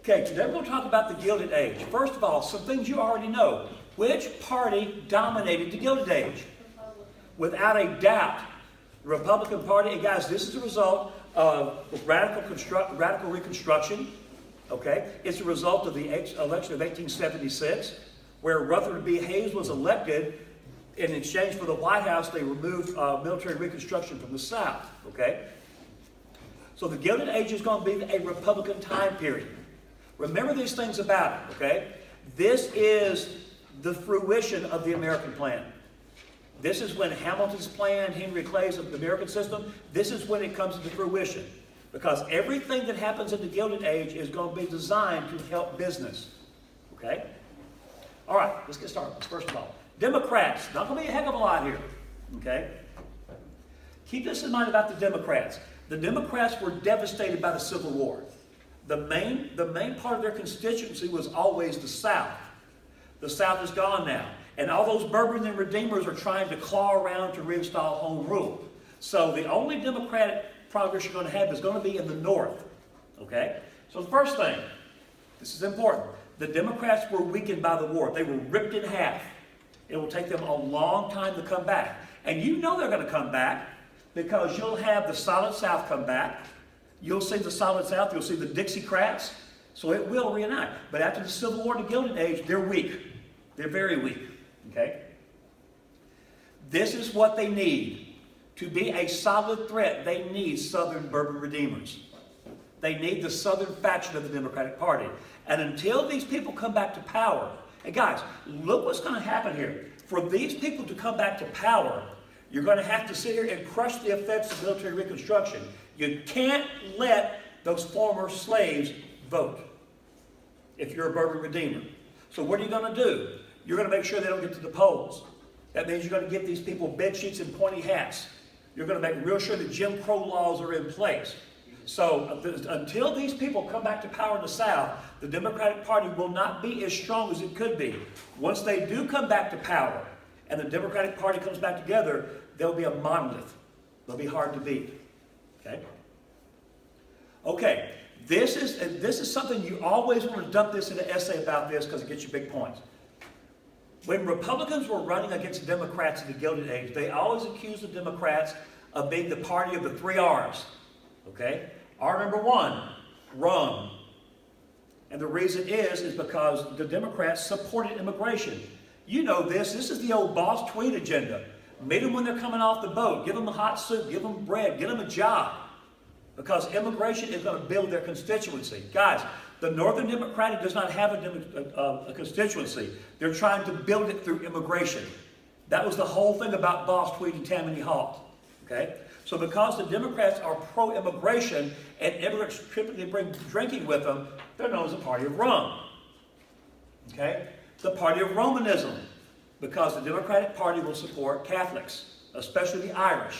Okay, today we're going to talk about the Gilded Age. First of all, some things you already know. Which party dominated the Gilded Age? Without a doubt, the Republican Party. And guys, this is a result of radical Reconstruction. Okay, it's a result of the election of 1876, where Rutherford B. Hayes was elected. In exchange for the White House, they removed military Reconstruction from the South. Okay, so the Gilded Age is going to be a Republican time period. Remember these things about it. Okay, this is the fruition of the American plan. This is when Hamilton's plan, Henry Clay's of the American system, this is when it comes into fruition. Because everything that happens in the Gilded Age is going to be designed to help business. Okay? All right, let's get started. First of all, Democrats. Not going to be a heck of a lot here. Okay? Keep this in mind about the Democrats. The Democrats were devastated by the Civil War. The main part of their constituency was always the South. The South is gone now. And all those Bourbons and Redeemers are trying to claw around to reinstall home rule. So the only Democratic progress you're going to have is going to be in the North. Okay? So the first thing, this is important. The Democrats were weakened by the war. They were ripped in half. It will take them a long time to come back. And you know they're going to come back because you'll have the Solid South come back. You'll see the Solid South. You'll see the Dixiecrats. So it will reunite. But after the Civil War and the Gilded Age, they're weak. They're very weak. Okay? This is what they need. To be a solid threat, they need Southern Bourbon Redeemers. They need the Southern faction of the Democratic Party. And until these people come back to power, and guys, look what's going to happen here. For these people to come back to power, you're going to have to sit here and crush the effects of military Reconstruction. You can't let those former slaves vote if you're a Bourbon Redeemer. So what are you going to do? You're going to make sure they don't get to the polls. That means you're going to give these people bed sheets and pointy hats. You're going to make real sure that Jim Crow laws are in place. So until these people come back to power in the South, the Democratic Party will not be as strong as it could be. Once they do come back to power and the Democratic Party comes back together, they'll be a monolith. They'll be hard to beat. Okay? Okay. This is something you always want to dump this in an essay about this because it gets you big points. When Republicans were running against Democrats in the Gilded Age, they always accused the Democrats of being the party of the 3 R's. Okay? R number 1, rum. And the reason is because the Democrats supported immigration. You know this. This is the old boss tweet agenda. Meet them when they're coming off the boat. Give them a hot soup. Give them bread. Get them a job. Because immigration is going to build their constituency. Guys, the Northern Democratic does not have a constituency. They're trying to build it through immigration. That was the whole thing about Boss Tweed and Tammany Hall. Okay? So because the Democrats are pro-immigration and immigrants typically bring drinking with them, they're known as the party of rum. Okay? The party of Romanism, because the Democratic Party will support Catholics, especially the Irish.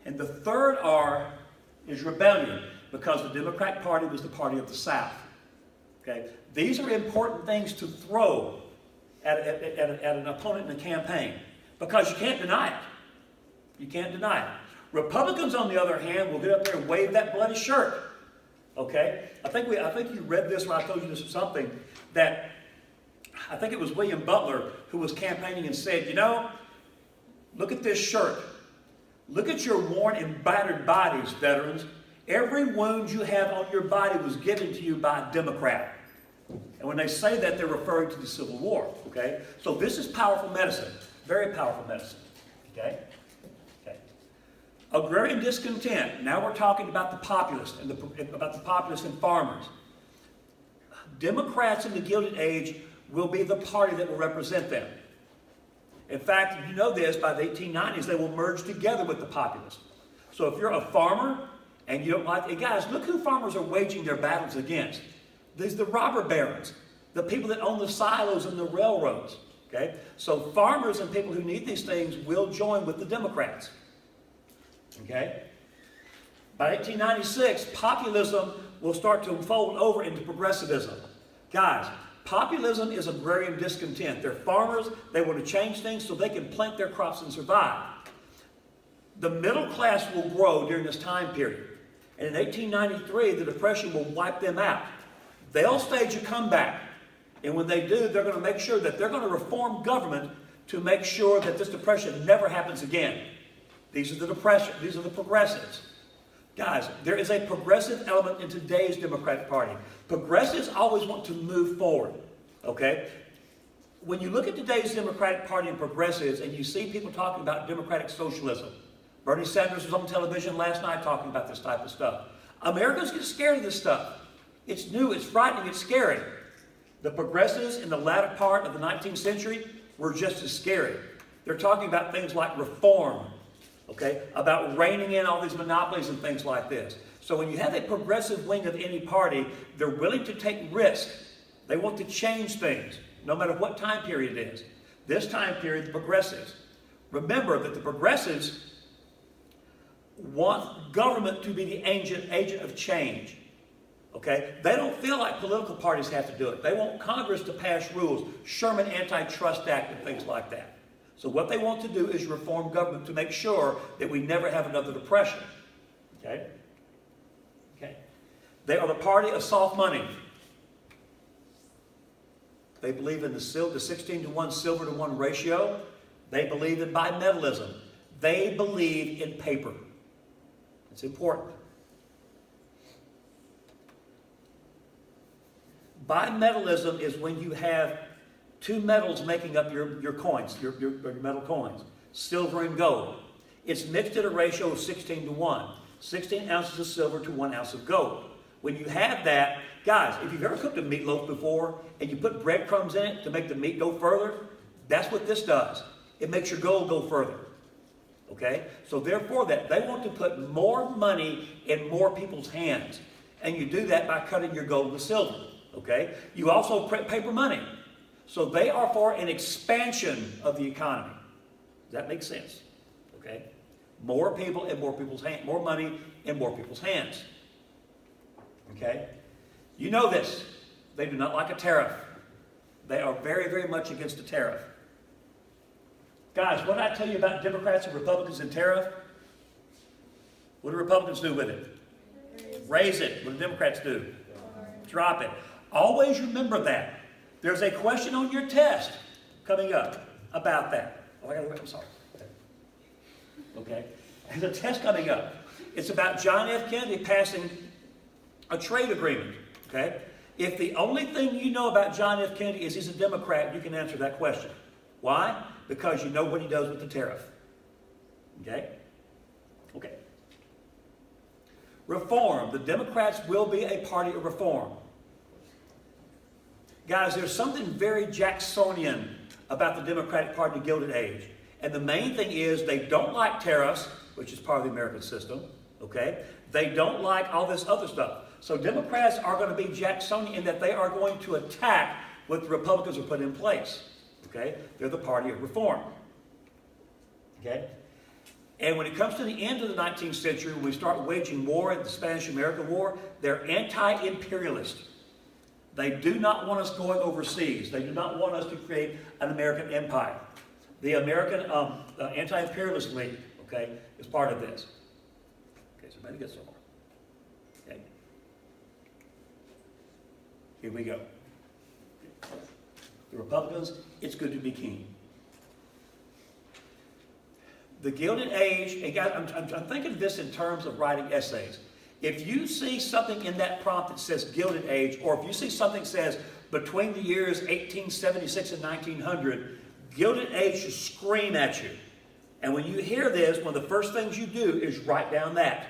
And the third R is rebellion, because the Democratic Party was the party of the South. Okay? These are important things to throw at an opponent in a campaign, because you can't deny it. You can't deny it. Republicans, on the other hand, will get up there and wave that bloody shirt. Okay? I think you read this when I told you this or something, that I think it was William Butler who was campaigning and said, you know, look at this shirt. Look at your worn and battered bodies, veterans. Every wound you have on your body was given to you by a Democrat. And when they say that, they're referring to the Civil War. Okay? So this is powerful medicine. Very powerful medicine. Okay? Okay. Agrarian discontent. Now we're talking about the populace and about the populace and farmers. Democrats in the Gilded Age will be the party that will represent them. In fact, you know this, by the 1890s, they will merge together with the populace. So if you're a farmer and you don't like it, guys, look who farmers are waging their battles against. These are the robber barons, the people that own the silos and the railroads. Okay? So farmers and people who need these things will join with the Democrats. Okay? By 1896, populism will start to fold over into progressivism. Guys, populism is agrarian discontent. They're farmers. They want to change things so they can plant their crops and survive. The middle class will grow during this time period. And in 1893, the Depression will wipe them out. They'll stage a comeback. And when they do, they're going to make sure that they're going to reform government to make sure that this Depression never happens again. These are the progressives. Guys, there is a progressive element in today's Democratic Party. Progressives always want to move forward, okay? When you look at today's Democratic Party and progressives and you see people talking about democratic socialism, Bernie Sanders was on television last night talking about this type of stuff. Americans get scared of this stuff. It's new, it's frightening, it's scary. The progressives in the latter part of the 19th century were just as scary. They're talking about things like reform, okay, about reining in all these monopolies and things like this. So when you have a progressive wing of any party, they're willing to take risks. They want to change things, no matter what time period it is. This time period, the progressives. Remember that the progressives want government to be the agent of change. Okay? They don't feel like political parties have to do it. They want Congress to pass rules, Sherman Antitrust Act and things like that. So what they want to do is reform government to make sure that we never have another depression. Okay? Okay. They are the party of soft money. They believe in the 16-to-1 silver-to-1 ratio. They believe in bimetallism. They believe in paper. It's important. Bimetallism is when you have two metals making up your coins, your metal coins, silver and gold. It's mixed at a ratio of 16-to-1. 16 ounces of silver to 1 ounce of gold. When you have that, guys, if you've ever cooked a meatloaf before and you put breadcrumbs in it to make the meat go further, that's what this does. It makes your gold go further. Okay? So therefore that, they want to put more money in more people's hands. And you do that by cutting your gold with silver. Okay? You also print paper money. So they are for an expansion of the economy. Does that make sense? Okay? More people in more people's hands. More money in more people's hands. Okay? You know this. They do not like a tariff. They are very, very much against a tariff. Guys, what did I tell you about Democrats and Republicans and tariff? What do Republicans do with it? Raise it. What do Democrats do? Drop it. Always remember that. There's a question on your test coming up about that. Oh, I gotta wait. I'm sorry. Okay. There's a test coming up. It's about John F. Kennedy passing a trade agreement. Okay. If the only thing you know about John F. Kennedy is he's a Democrat, you can answer that question. Why? Because you know what he does with the tariff. Okay? Okay. Reform. The Democrats will be a party of reform. Guys, there's something very Jacksonian about the Democratic Party in the Gilded Age. And the main thing is they don't like tariffs, which is part of the American system. Okay? They don't like all this other stuff. So Democrats are going to be Jacksonian in that they are going to attack what the Republicans have put in place. Okay? They're the party of reform. Okay? And when it comes to the end of the 19th century, when we start waging war, the Spanish-American War, they're anti-imperialist. They do not want us going overseas. They do not want us to create an American empire. The American Anti-Imperialist League, okay, is part of this. Okay, so everybody gets so far. Okay. Here we go. The Republicans, it's good to be king. The Gilded Age, and guys, I'm thinking of this in terms of writing essays. If you see something in that prompt that says Gilded Age, or if you see something that says between the years 1876 and 1900, Gilded Age should scream at you. And when you hear this, one of the first things you do is write down that.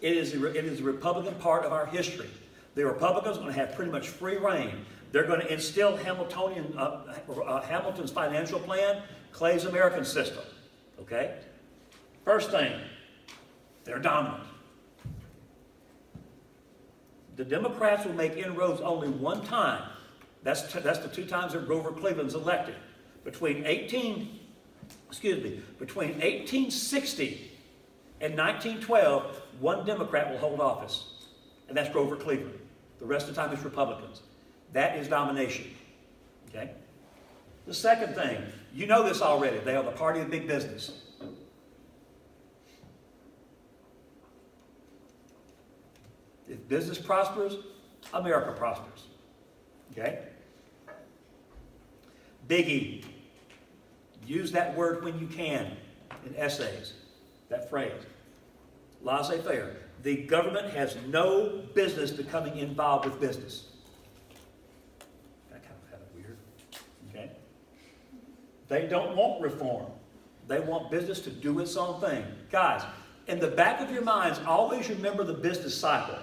It is the Republican part of our history. The Republicans are going to have pretty much free reign. They're going to instill Hamilton's financial plan, Clay's American system. Okay? First thing, they're dominant. The Democrats will make inroads only one time. That's the two times that Grover Cleveland's elected. Between 1860 and 1912, one Democrat will hold office, and that's Grover Cleveland. The rest of the time it's Republicans. That is domination. Okay? The second thing, you know this already, they are the party of big business. If business prospers, America prospers. Okay? Big E. Use that word when you can in essays, that phrase. Laissez-faire. The government has no business becoming involved with business. That kind of weird. Okay? They don't want reform. They want business to do its own thing. Guys, in the back of your minds, always remember the business cycle.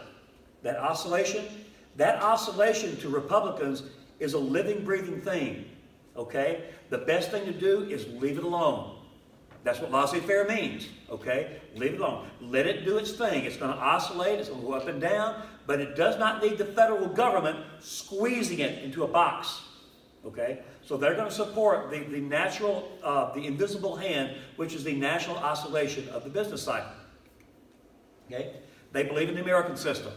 That oscillation to Republicans is a living, breathing thing. Okay? The best thing to do is leave it alone. That's what laissez-faire means. Okay? Leave it alone. Let it do its thing. It's going to oscillate. It's going to go up and down. But it does not need the federal government squeezing it into a box. Okay? So they're going to support the natural, the invisible hand, which is the national oscillation of the business cycle. Okay? They believe in the American system.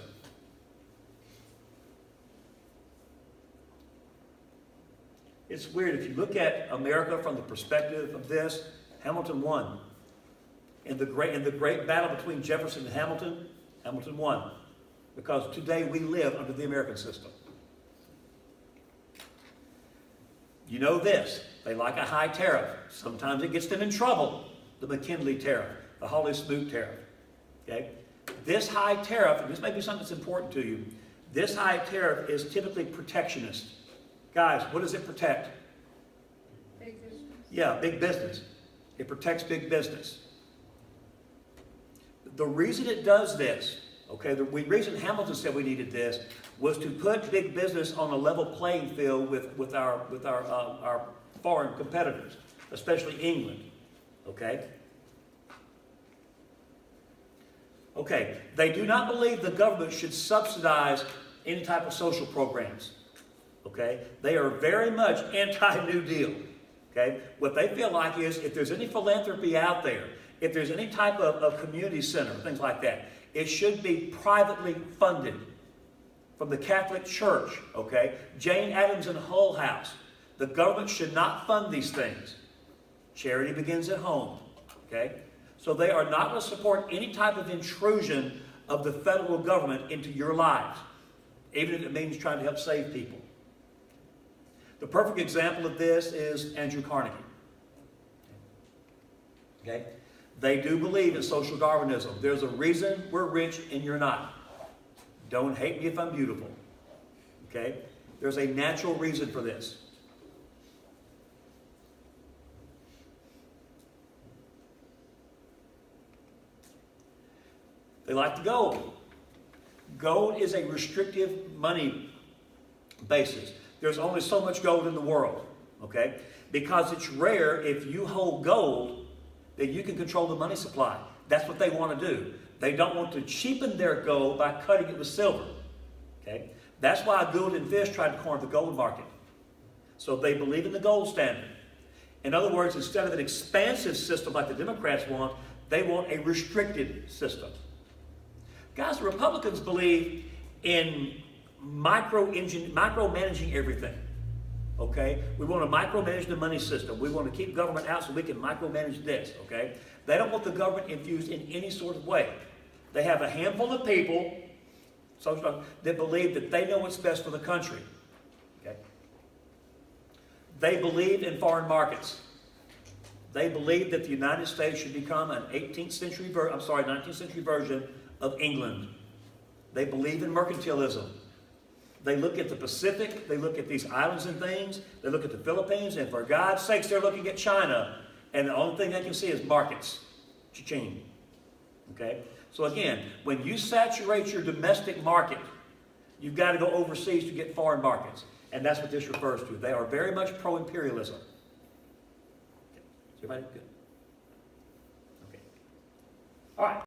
It's weird. If you look at America from the perspective of this, Hamilton won. In the great battle between Jefferson and Hamilton, Hamilton won. Because today we live under the American system. You know this. They like a high tariff. Sometimes it gets them in trouble. The McKinley tariff, the Hawley Smoot tariff. Okay? This high tariff, and this may be something that's important to you, this high tariff is typically protectionist. Guys, what does it protect? Big business. Yeah, big business. It protects big business. The reason it does this, okay, the reason Hamilton said we needed this was to put big business on a level playing field with our foreign competitors, especially England. Okay? Okay, they do not believe the government should subsidize any type of social programs. Okay? They are very much anti-New Deal. Okay? What they feel like is if there's any philanthropy out there, if there's any type of community center, things like that, it should be privately funded from the Catholic Church. Okay? Jane Addams and Hull House. The government should not fund these things. Charity begins at home. Okay? So they are not going to support any type of intrusion of the federal government into your lives, even if it means trying to help save people. The perfect example of this is Andrew Carnegie. Okay? They do believe in social Darwinism. There's a reason we're rich and you're not. Don't hate me if I'm beautiful. Okay? There's a natural reason for this. They like the gold. Gold is a restrictive money basis. There's only so much gold in the world, okay? Because it's rare, if you hold gold, then you can control the money supply. That's what they want to do. They don't want to cheapen their gold by cutting it with silver, okay? That's why Gilded Fish tried to corner the gold market. So they believe in the gold standard. In other words, instead of an expansive system like the Democrats want, they want a restricted system. Guys, the Republicans believe in micromanaging everything. Okay? We want to micromanage the money system. We want to keep government out so we can micromanage this. Okay? They don't want the government infused in any sort of way. They have a handful of people that believe that they know what's best for the country. Okay? They believe in foreign markets. They believe that the United States should become an 19th century version of England. They believe in mercantilism. They look at the Pacific, they look at these islands and things, they look at the Philippines, and for God's sakes, they're looking at China, and the only thing they can see is markets. Cha-ching. Okay? So again, when you saturate your domestic market, you've got to go overseas to get foreign markets. And that's what this refers to. They are very much pro-imperialism. Okay. Is everybody good? Okay. All right.